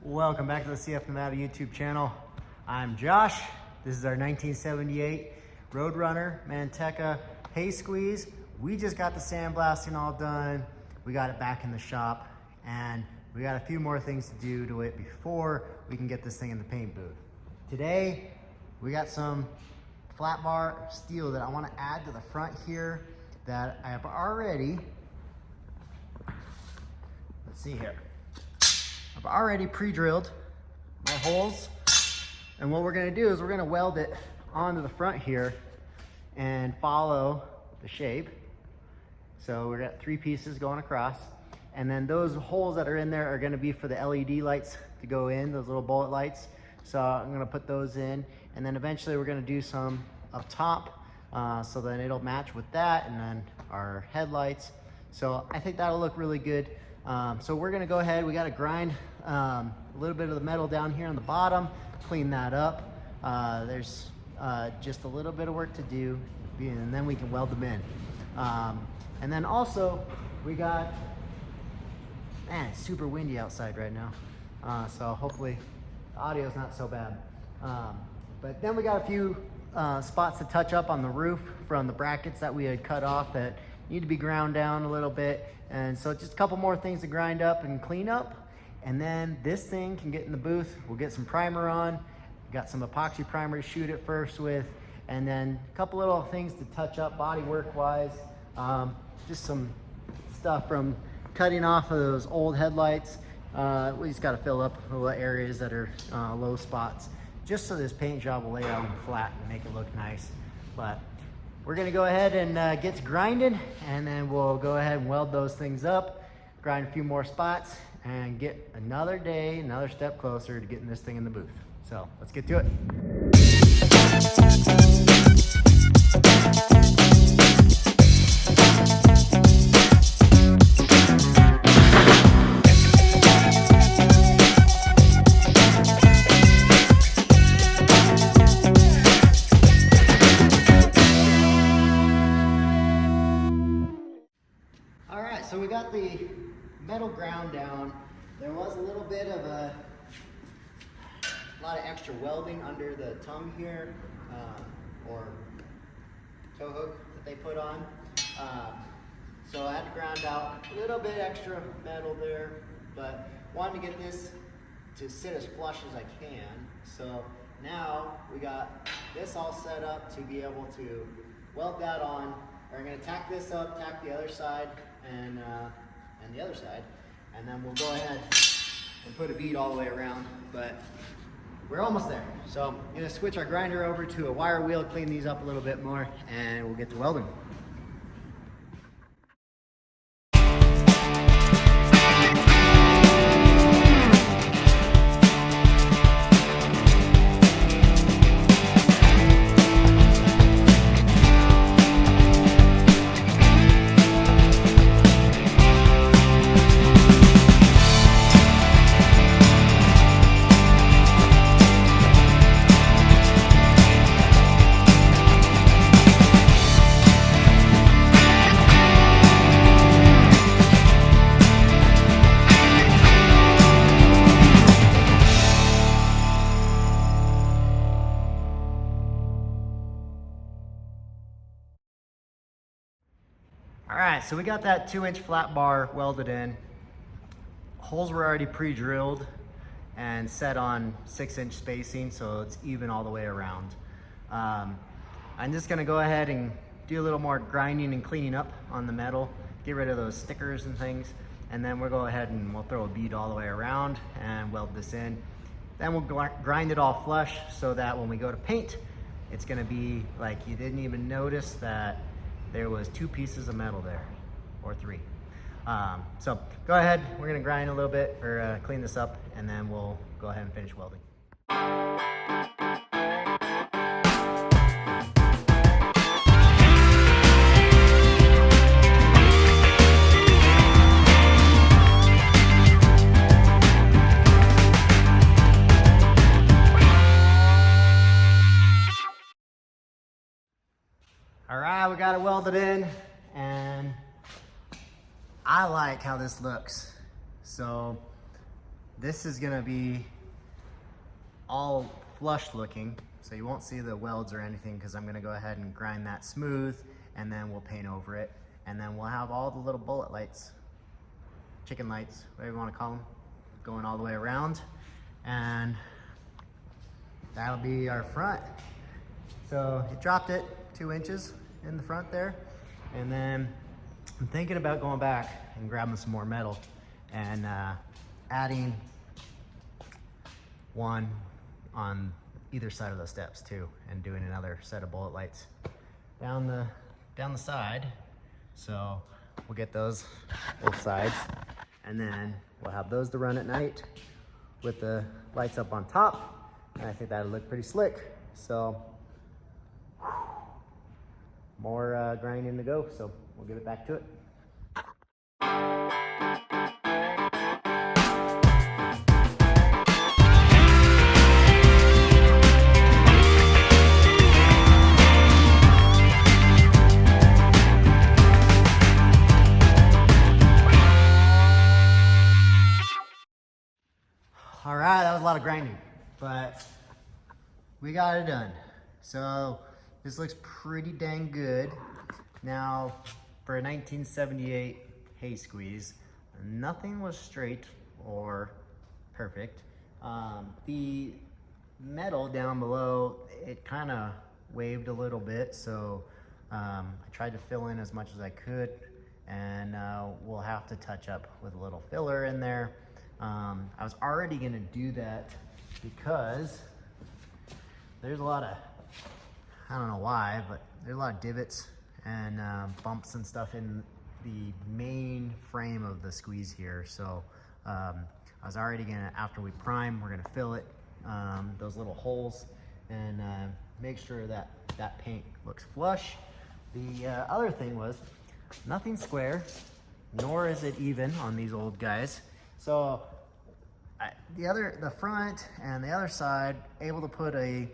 Welcome back to the CF Nevada YouTube channel. I'm Josh. This is our 1978 Roadrunner Manteca hay squeeze. We just got the sandblasting all done. We got it back in the shop and we got a few more things to do to it before we can get this thing in the paint booth. Today, we got some flat bar steel that I want to add to the front here that I have already, let's see here. I've already pre-drilled my holes, and what we're gonna do is we're gonna weld it onto the front here and follow the shape. So we've got 3 pieces going across, and then those holes that are in there are gonna be for the LED lights to go in, those little bullet lights. So I'm gonna put those in, and then eventually we're gonna do some up top, so then it'll match with that, and then our headlights. So I think that'll look really good. So we're gonna go ahead, we gotta grind a little bit of the metal down here on the bottom, clean that up. There's just a little bit of work to do, and then we can weld them in. And then also, we got, man, it's super windy outside right now. So hopefully the audio's not so bad. But then we got a few spots to touch up on the roof from the brackets that we had cut off that need to be ground down a little bit. And so just a couple more things to grind up and clean up. And then this thing can get in the booth. We'll get some primer on. Got some epoxy primer to shoot it first with. And then a couple little things to touch up body work wise. Just some stuff from cutting off of those old headlights. We just got to fill up little areas that are low spots, just so this paint job will lay out flat and make it look nice. But we're gonna go ahead and get to grinding, and then we'll go ahead and weld those things up, grind a few more spots, and get another day, another step closer to getting this thing in the booth. So let's get to it. So we got the metal ground down. There was a little bit of a lot of extra welding under the tongue here, or tow hook that they put on. So I had to ground out a little bit extra metal there, but wanted to get this to sit as flush as I can. So now we got this all set up to be able to weld that on. We're gonna tack this up, tack the other side, and the other side, and then we'll go ahead and put a bead all the way around, but we're almost there. So I'm gonna switch our grinder over to a wire wheel, clean these up a little bit more, and we'll get to welding. All right, so we got that 2-inch flat bar welded in. Holes were already pre-drilled and set on 6-inch spacing, so it's even all the way around. I'm just gonna go ahead and do a little more grinding and cleaning up on the metal, get rid of those stickers and things, and then we'll go ahead and we'll throw a bead all the way around and weld this in. Then we'll grind it all flush so that when we go to paint, it's gonna be like you didn't even notice that there was 2 pieces of metal there, or 3. So go ahead, we're gonna grind a little bit, or clean this up, and then we'll go ahead and finish welding. All right, we got it welded in, and I like how this looks. So this is gonna be all flush looking, so you won't see the welds or anything because I'm gonna go ahead and grind that smooth, and then we'll paint over it, and then we'll have all the little bullet lights, chicken lights, whatever you wanna call them, going all the way around, and that'll be our front. So it dropped it 2 inches in the front there, and then I'm thinking about going back and grabbing some more metal and adding one on either side of those steps too, and doing another set of bullet lights down the side. So we'll get those both sides, and then we'll have those to run at night with the lights up on top, and I think that'll look pretty slick. So more grinding to go, so we'll get it back to it. All right, that was a lot of grinding, but we got it done. So this looks pretty dang good. Now, for a 1978 hay squeeze, nothing was straight or perfect. The metal down below, it kind of waved a little bit, so I tried to fill in as much as I could, and we'll have to touch up with a little filler in there. I was already gonna do that because there's a lot of, I don't know why, but there's a lot of divots and bumps and stuff in the main frame of the squeeze here. So I was already gonna, after we prime, we're gonna fill it, those little holes, and make sure that that paint looks flush. The other thing was, nothing square, nor is it even on these old guys. So the front and the other side, able to put a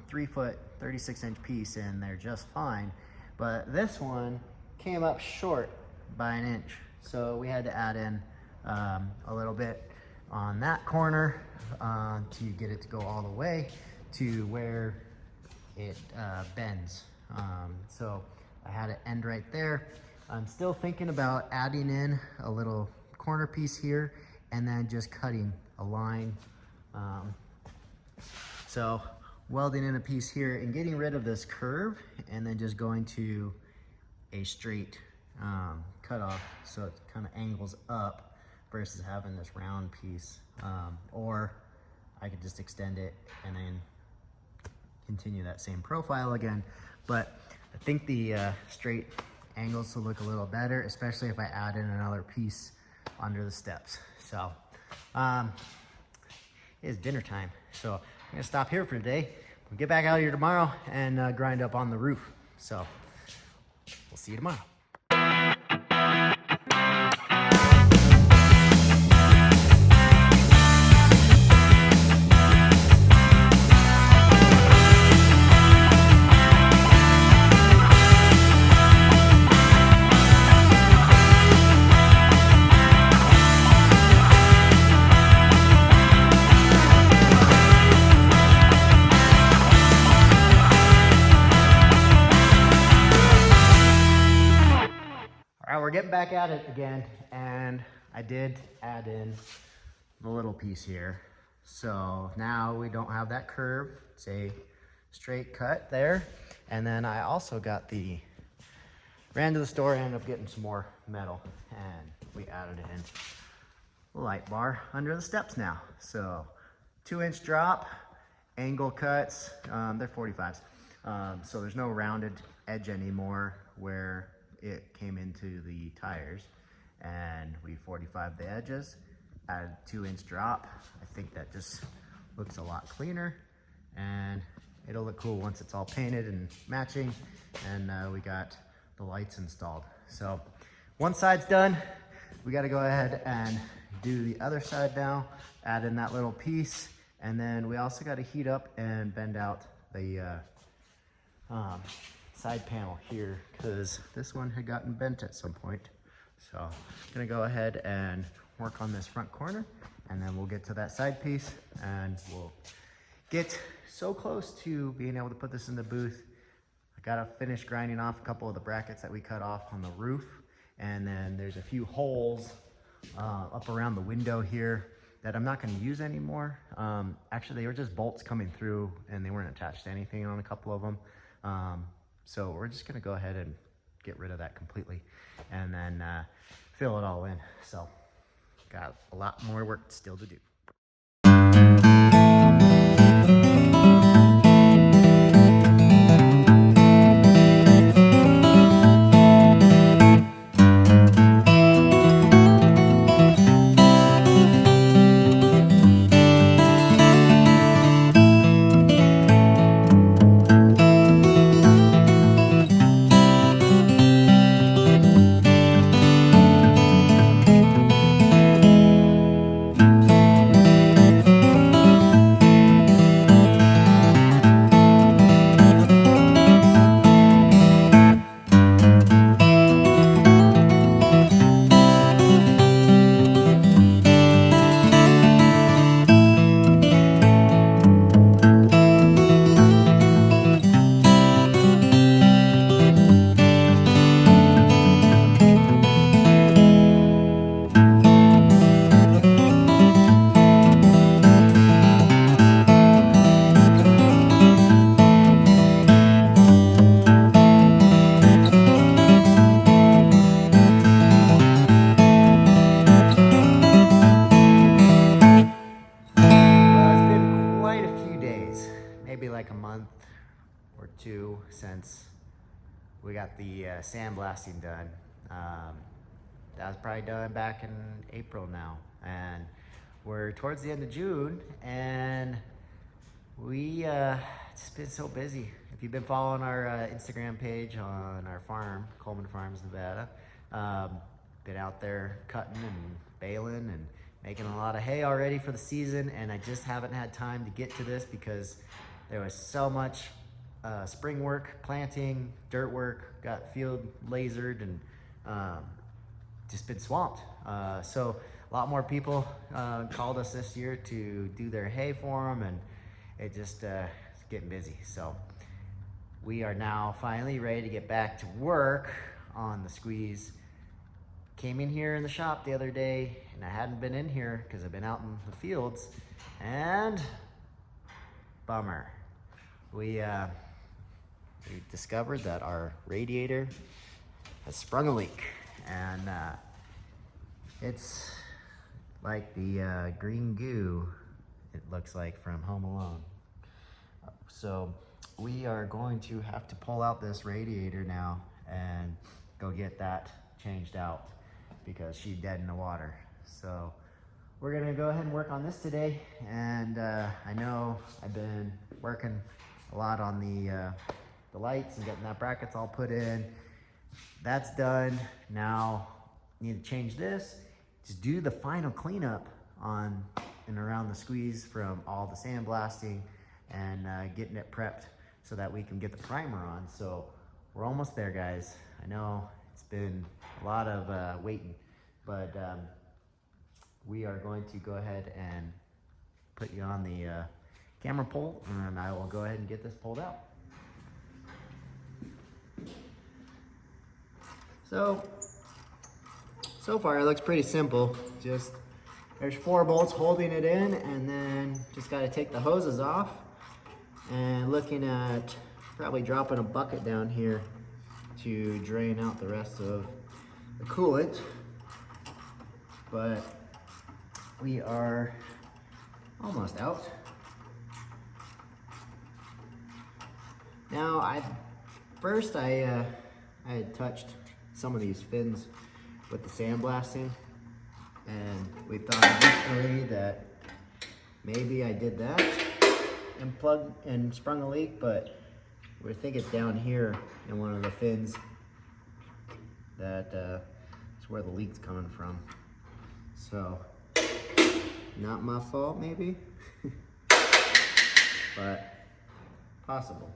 3 foot 36-inch piece in there just fine, but this one came up short by 1 inch, so we had to add in a little bit on that corner to get it to go all the way to where it bends. So I had it end right there. I'm still thinking about adding in a little corner piece here and then just cutting a line. So welding in a piece here and getting rid of this curve, and then just going to a straight cut off, so it kind of angles up versus having this round piece. Or I could just extend it and then continue that same profile again. But I think the straight angles will look a little better, especially if I add in another piece under the steps. So it's dinner time, so I'm gonna stop here for today. We'll get back out here tomorrow and grind up on the roof. So we'll see you tomorrow. We're getting back at it again, and I did add in the little piece here. So now we don't have that curve. It's a straight cut there. And then I also got ran to the store, ended up getting some more metal, and we added in a light bar under the steps now. So 2-inch drop, angle cuts, they're 45s. So there's no rounded edge anymore where it came into the tires, and we 45 the edges, added 2-inch drop. I think that just looks a lot cleaner, and it'll look cool once it's all painted and matching, and we got the lights installed. So one side's done. We got to go ahead and do the other side now, add in that little piece, and then we also got to heat up and bend out the side panel here, because this one had gotten bent at some point. So I'm gonna go ahead and work on this front corner, and then we'll get to that side piece and we'll get so close to being able to put this in the booth. I gotta finish grinding off a couple of the brackets that we cut off on the roof, and then there's a few holes up around the window here that I'm not gonna use anymore. Actually, they were just bolts coming through and they weren't attached to anything on a couple of them. So we're just gonna go ahead and get rid of that completely and then fill it all in. So got a lot more work still to do. Maybe like a month or two since we got the sandblasting done. That was probably done back in April now, and we're towards the end of June, and we just been so busy. If you've been following our Instagram page on our farm, Coleman Farms, Nevada, been out there cutting and baling and making a lot of hay already for the season, and I just haven't had time to get to this because there was so much spring work, planting, dirt work, got field lasered, and just been swamped. So a lot more people called us this year to do their hay for them, and it just it's getting busy. So we are now finally ready to get back to work on the squeeze. Came in here in the shop the other day, and I hadn't been in here because I've been out in the fields, and bummer. We discovered that our radiator has sprung a leak, and it's like the green goo it looks like from Home Alone. So we are going to have to pull out this radiator now and go get that changed out because she's dead in the water. So we're gonna go ahead and work on this today, and I know I've been working a lot on the lights and getting that brackets all put in. That's done. Now need to change this, just do the final cleanup on and around the squeeze from all the sandblasting and getting it prepped so that we can get the primer on. So we're almost there, guys. I know it's been a lot of waiting, but we are going to go ahead and put you on the camera pole, and I will go ahead and get this pulled out. So far it looks pretty simple. Just there's 4 bolts holding it in, and then just got to take the hoses off, and looking at probably dropping a bucket down here to drain out the rest of the coolant. But we are almost out. Now I had touched some of these fins with the sandblasting, and we thought initially that maybe I did that and plugged and sprung a leak, but we think it's down here in one of the fins that is where the leak's coming from. So not my fault maybe, but possible.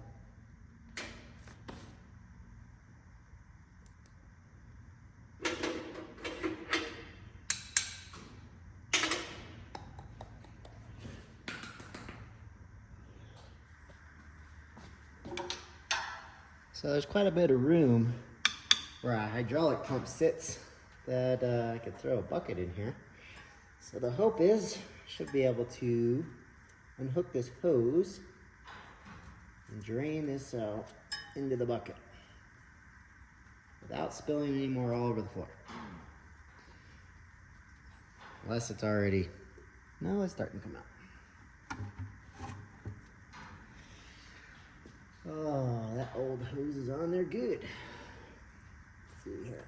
So there's quite a bit of room where a hydraulic pump sits that I could throw a bucket in here. So the hope is I should be able to unhook this hose and drain this out into the bucket without spilling any more all over the floor. Unless it's already, no, it's starting to come out. Oh, that old hose is on there good. Let's see here.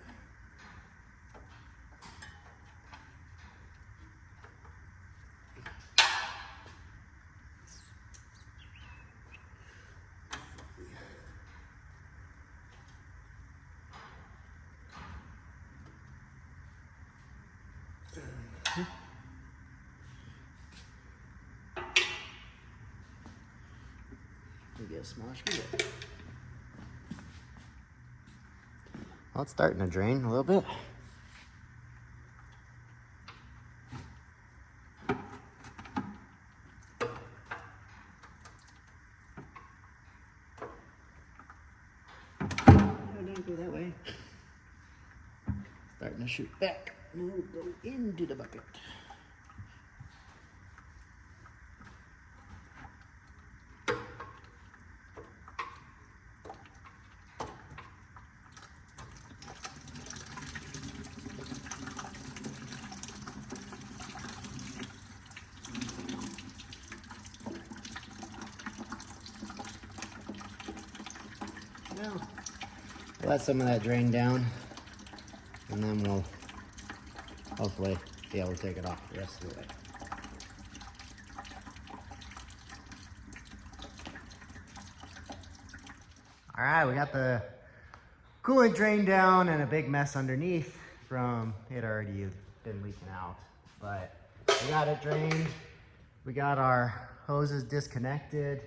Get a small screwdriver. Well, it's starting to drain a little bit. No, don't go that way. Starting to shoot back. We'll go into the bucket. Well, let some of that drain down, and then we'll hopefully be able to take it off the rest of the way. All right, we got the coolant drain down and a big mess underneath from it already been leaking out, but we got it drained. We got our hoses disconnected,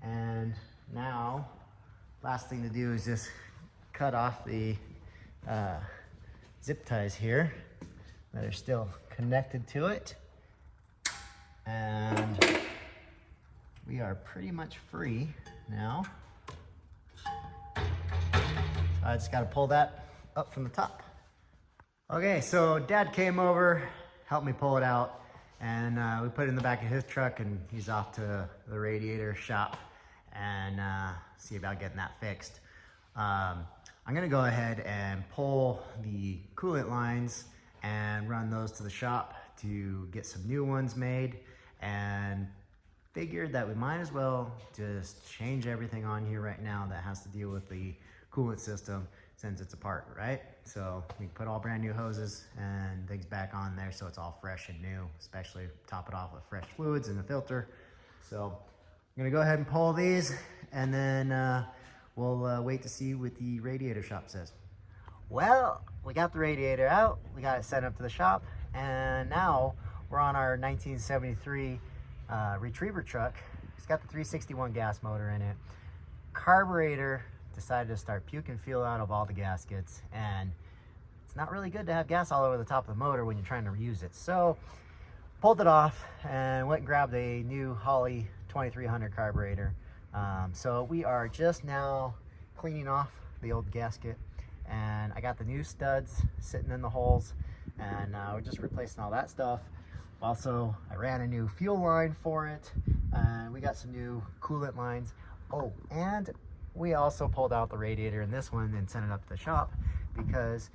and now last thing to do is just cut off the zip ties here that are still connected to it. And we are pretty much free now. So I just gotta pull that up from the top. Okay, so Dad came over, helped me pull it out, and we put it in the back of his truck, and he's off to the radiator shop and see about getting that fixed. I'm gonna go ahead and pull the coolant lines and run those to the shop to get some new ones made, and figured that we might as well just change everything on here right now that has to deal with the coolant system since it's apart, right? So we can put all brand new hoses and things back on there so it's all fresh and new, especially top it off with fresh fluids and the filter. So I'm gonna go ahead and pull these, and then we'll wait to see what the radiator shop says. Well, we got the radiator out, we got it sent up to the shop, and now we're on our 1973 Retriever truck. It's got the 361 gas motor in it. Carburetor decided to start puking fuel out of all the gaskets, and it's not really good to have gas all over the top of the motor when you're trying to reuse it. So pulled it off and went and grabbed a new Holley 2300 carburetor. So we are just now cleaning off the old gasket, and I got the new studs sitting in the holes, and we're just replacing all that stuff. Also, I ran a new fuel line for it, and we got some new coolant lines. Oh, and we also pulled out the radiator in this one and sent it up to the shop, because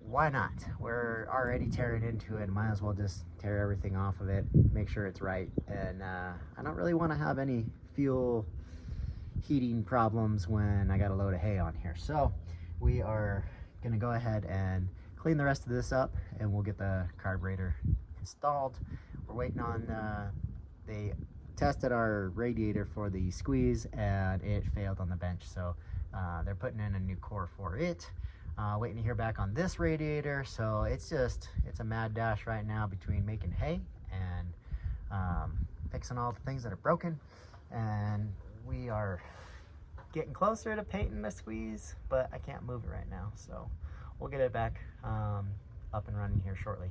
why not? We're already tearing into it, might as well just tear everything off of it, make sure it's right. And I don't really want to have any fuel heating problems when I got a load of hay on here. So we are gonna go ahead and clean the rest of this up, and we'll get the carburetor installed. We're waiting on, they tested our radiator for the squeeze and it failed on the bench. So they're putting in a new core for it. Waiting to hear back on this radiator. So it's a mad dash right now between making hay and fixing all the things that are broken. And we are getting closer to painting the squeeze, but I can't move it right now. So we'll get it back up and running here shortly.